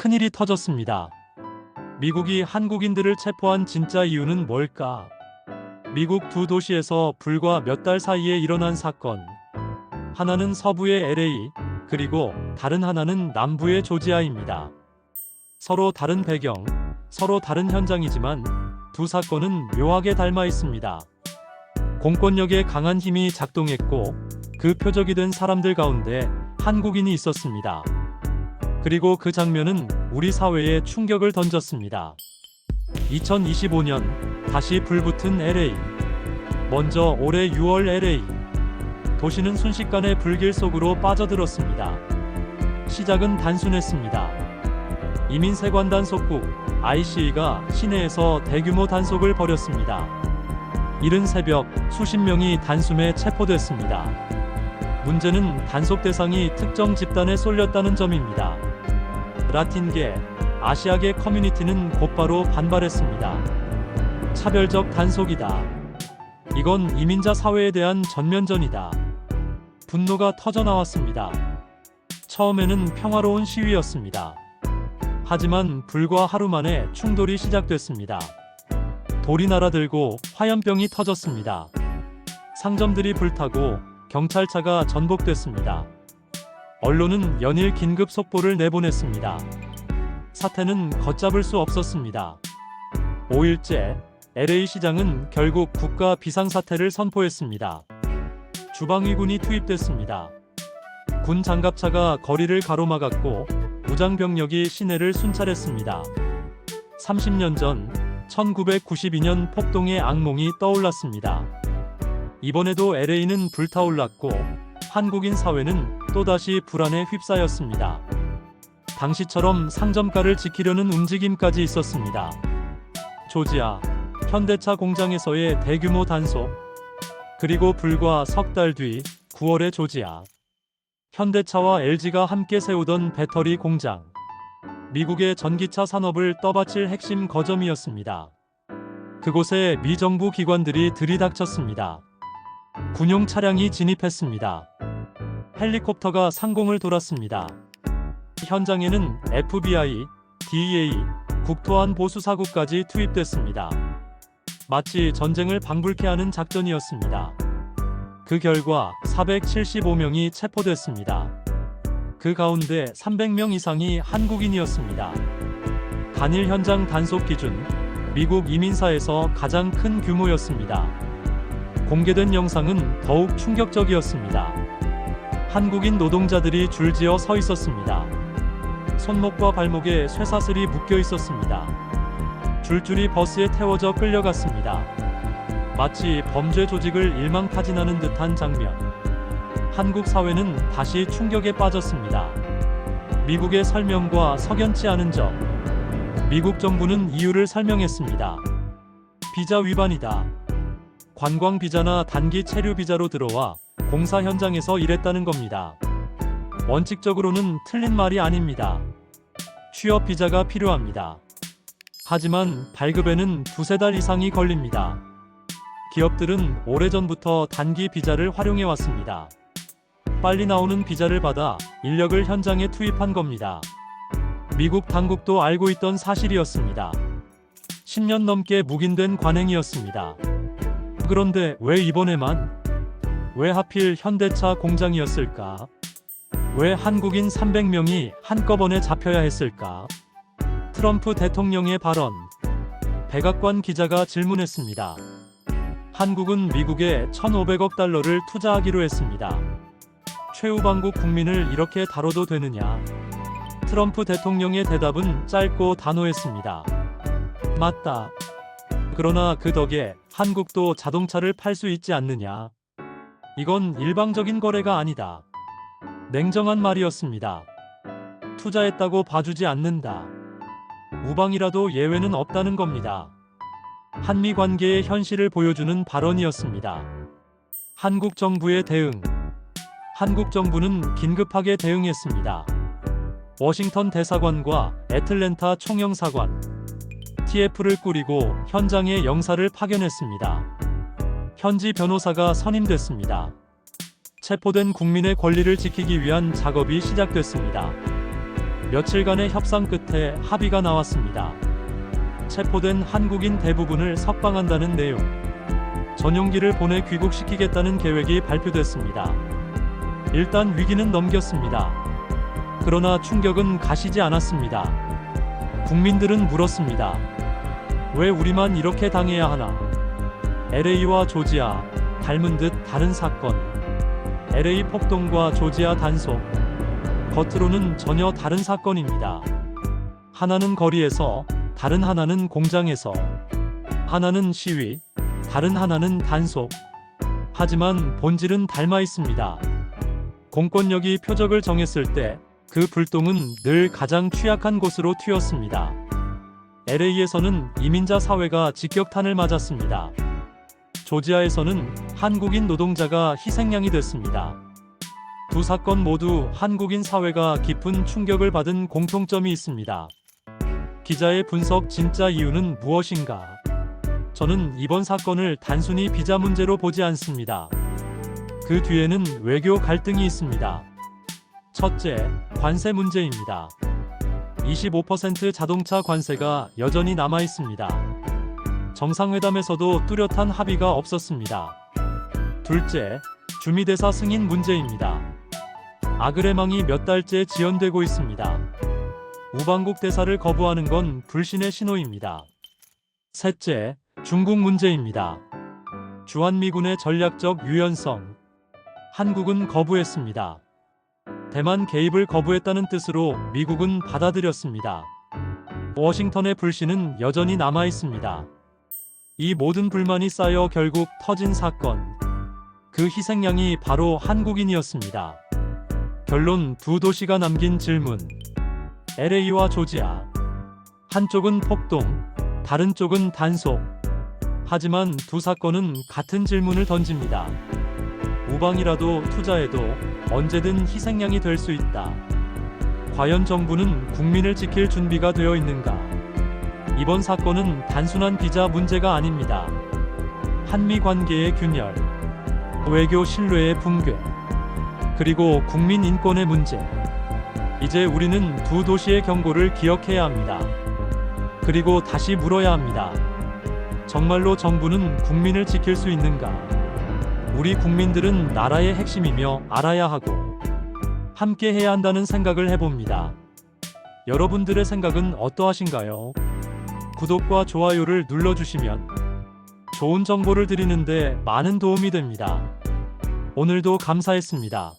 큰일이 터졌습니다. 미국이 한국인들을 체포한 진짜 이유는 뭘까? 미국 두 도시에서 불과 몇 달 사이에 일어난 사건. 하나는 서부의 LA, 그리고 다른 하나는 남부의 조지아입니다. 서로 다른 배경, 서로 다른 현장이지만 두 사건은 묘하게 닮아 있습니다. 공권력의 강한 힘이 작동했고 그 표적이 된 사람들 가운데 한국인이 있었습니다. 그리고 그 장면은 우리 사회에 충격을 던졌습니다. 2025년 다시 불붙은 LA. 먼저 올해 6월 LA. 도시는 순식간에 불길 속으로 빠져들었습니다. 시작은 단순했습니다. 이민세관 단속국 ICE가 시내에서 대규모 단속을 벌였습니다. 이른 새벽 수십 명이 단숨에 체포됐습니다. 문제는 단속 대상이 특정 집단에 쏠렸다는 점입니다. 라틴계, 아시아계 커뮤니티는 곧바로 반발했습니다. 차별적 단속이다. 이건 이민자 사회에 대한 전면전이다. 분노가 터져나왔습니다. 처음에는 평화로운 시위였습니다. 하지만 불과 하루 만에 충돌이 시작됐습니다. 돌이 날아들고 화염병이 터졌습니다. 상점들이 불타고 경찰차가 전복됐습니다. 언론은 연일 긴급 속보를 내보냈습니다. 사태는 걷잡을 수 없었습니다. 5일째, LA 시장은 결국 국가 비상사태를 선포했습니다. 주방위군이 투입됐습니다. 군 장갑차가 거리를 가로막았고 무장병력이 시내를 순찰했습니다. 30년 전 1992년 폭동의 악몽이 떠올랐습니다. 이번에도 LA는 불타올랐고 한국인 사회는 또다시 불안에 휩싸였습니다. 당시처럼 상점가를 지키려는 움직임까지 있었습니다. 조지아, 현대차 공장에서의 대규모 단속. 그리고 불과 석 달 뒤 9월의 조지아. 현대차와 LG가 함께 세우던 배터리 공장. 미국의 전기차 산업을 떠받칠 핵심 거점이었습니다. 그곳에 미정부 기관들이 들이닥쳤습니다. 군용 차량이 진입했습니다. 헬리콥터가 상공을 돌았습니다. 현장에는 FBI, DEA, 국토안보수사국까지 투입됐습니다. 마치 전쟁을 방불케 하는 작전이었습니다. 그 결과 475명이 체포됐습니다. 그 가운데 300명 이상이 한국인이었습니다. 단일 현장 단속 기준, 미국 이민사에서 가장 큰 규모였습니다. 공개된 영상은 더욱 충격적이었습니다. 한국인 노동자들이 줄지어 서 있었습니다. 손목과 발목에 쇠사슬이 묶여 있었습니다. 줄줄이 버스에 태워져 끌려갔습니다. 마치 범죄 조직을 일망타진하는 듯한 장면. 한국 사회는 다시 충격에 빠졌습니다. 미국의 설명과 석연치 않은 점. 미국 정부는 이유를 설명했습니다. 비자 위반이다. 관광 비자나 단기 체류 비자로 들어와 공사 현장에서 일했다는 겁니다. 원칙적으로는 틀린 말이 아닙니다. 취업 비자가 필요합니다. 하지만 발급에는 두세 달 이상이 걸립니다. 기업들은 오래전부터 단기 비자를 활용해 왔습니다. 빨리 나오는 비자를 받아 인력을 현장에 투입한 겁니다. 미국 당국도 알고 있던 사실이었습니다. 10년 넘게 묵인된 관행이었습니다. 그런데 왜 이번에만? 왜 하필 현대차 공장이었을까? 왜 한국인 300명이 한꺼번에 잡혀야 했을까? 트럼프 대통령의 발언. 백악관 기자가 질문했습니다. 한국은 미국에 1,500억 달러를 투자하기로 했습니다. 최우방국 국민을 이렇게 다뤄도 되느냐? 트럼프 대통령의 대답은 짧고 단호했습니다. 맞다. 그러나 그 덕에 한국도 자동차를 팔 수 있지 않느냐? 이건 일방적인 거래가 아니다. 냉정한 말이었습니다. 투자했다고 봐주지 않는다. 우방이라도 예외는 없다는 겁니다. 한미 관계의 현실을 보여주는 발언이었습니다. 한국 정부의 대응. 한국 정부는 긴급하게 대응했습니다. 워싱턴 대사관과 애틀랜타 총영사관, TF를 꾸리고 현장에 영사를 파견했습니다. 현지 변호사가 선임됐습니다. 체포된 국민의 권리를 지키기 위한 작업이 시작됐습니다. 며칠간의 협상 끝에 합의가 나왔습니다. 체포된 한국인 대부분을 석방한다는 내용, 전용기를 보내 귀국시키겠다는 계획이 발표됐습니다. 일단 위기는 넘겼습니다. 그러나 충격은 가시지 않았습니다. 국민들은 물었습니다. 왜 우리만 이렇게 당해야 하나? LA와 조지아, 닮은 듯 다른 사건. LA 폭동과 조지아 단속. 겉으로는 전혀 다른 사건입니다. 하나는 거리에서, 다른 하나는 공장에서. 하나는 시위, 다른 하나는 단속. 하지만 본질은 닮아 있습니다. 공권력이 표적을 정했을 때 그 불똥은 늘 가장 취약한 곳으로 튀었습니다. LA에서는 이민자 사회가 직격탄을 맞았습니다. 조지아에서는 한국인 노동자가 희생양이 됐습니다. 두 사건 모두 한국인 사회가 깊은 충격을 받은 공통점이 있습니다. 기자의 분석 진짜 이유는 무엇인가? 저는 이번 사건을 단순히 비자 문제로 보지 않습니다. 그 뒤에는 외교 갈등이 있습니다. 첫째, 관세 문제입니다. 25% 자동차 관세가 여전히 남아 있습니다. 정상회담에서도 뚜렷한 합의가 없었습니다. 둘째, 주미대사 승인 문제입니다. 아그레망이 몇 달째 지연되고 있습니다. 우방국 대사를 거부하는 건 불신의 신호입니다. 셋째, 중국 문제입니다. 주한미군의 전략적 유연성. 한국은 거부했습니다. 대만 개입을 거부했다는 뜻으로 미국은 받아들였습니다. 워싱턴의 불신은 여전히 남아 있습니다. 이 모든 불만이 쌓여 결국 터진 사건. 그 희생양이 바로 한국인이었습니다. 결론, 두 도시가 남긴 질문. LA와 조지아. 한쪽은 폭동, 다른 쪽은 단속. 하지만 두 사건은 같은 질문을 던집니다. 우방이라도 투자해도 언제든 희생양이 될 수 있다. 과연 정부는 국민을 지킬 준비가 되어 있는가? 이번 사건은 단순한 비자 문제가 아닙니다. 한미 관계의 균열, 외교 신뢰의 붕괴, 그리고 국민 인권의 문제. 이제 우리는 두 도시의 경고를 기억해야 합니다. 그리고 다시 물어야 합니다. 정말로 정부는 국민을 지킬 수 있는가? 우리 국민들은 나라의 핵심이며 알아야 하고 함께 해야 한다는 생각을 해봅니다. 여러분들의 생각은 어떠하신가요? 구독과 좋아요를 눌러주시면 좋은 정보를 드리는데 많은 도움이 됩니다. 오늘도 감사했습니다.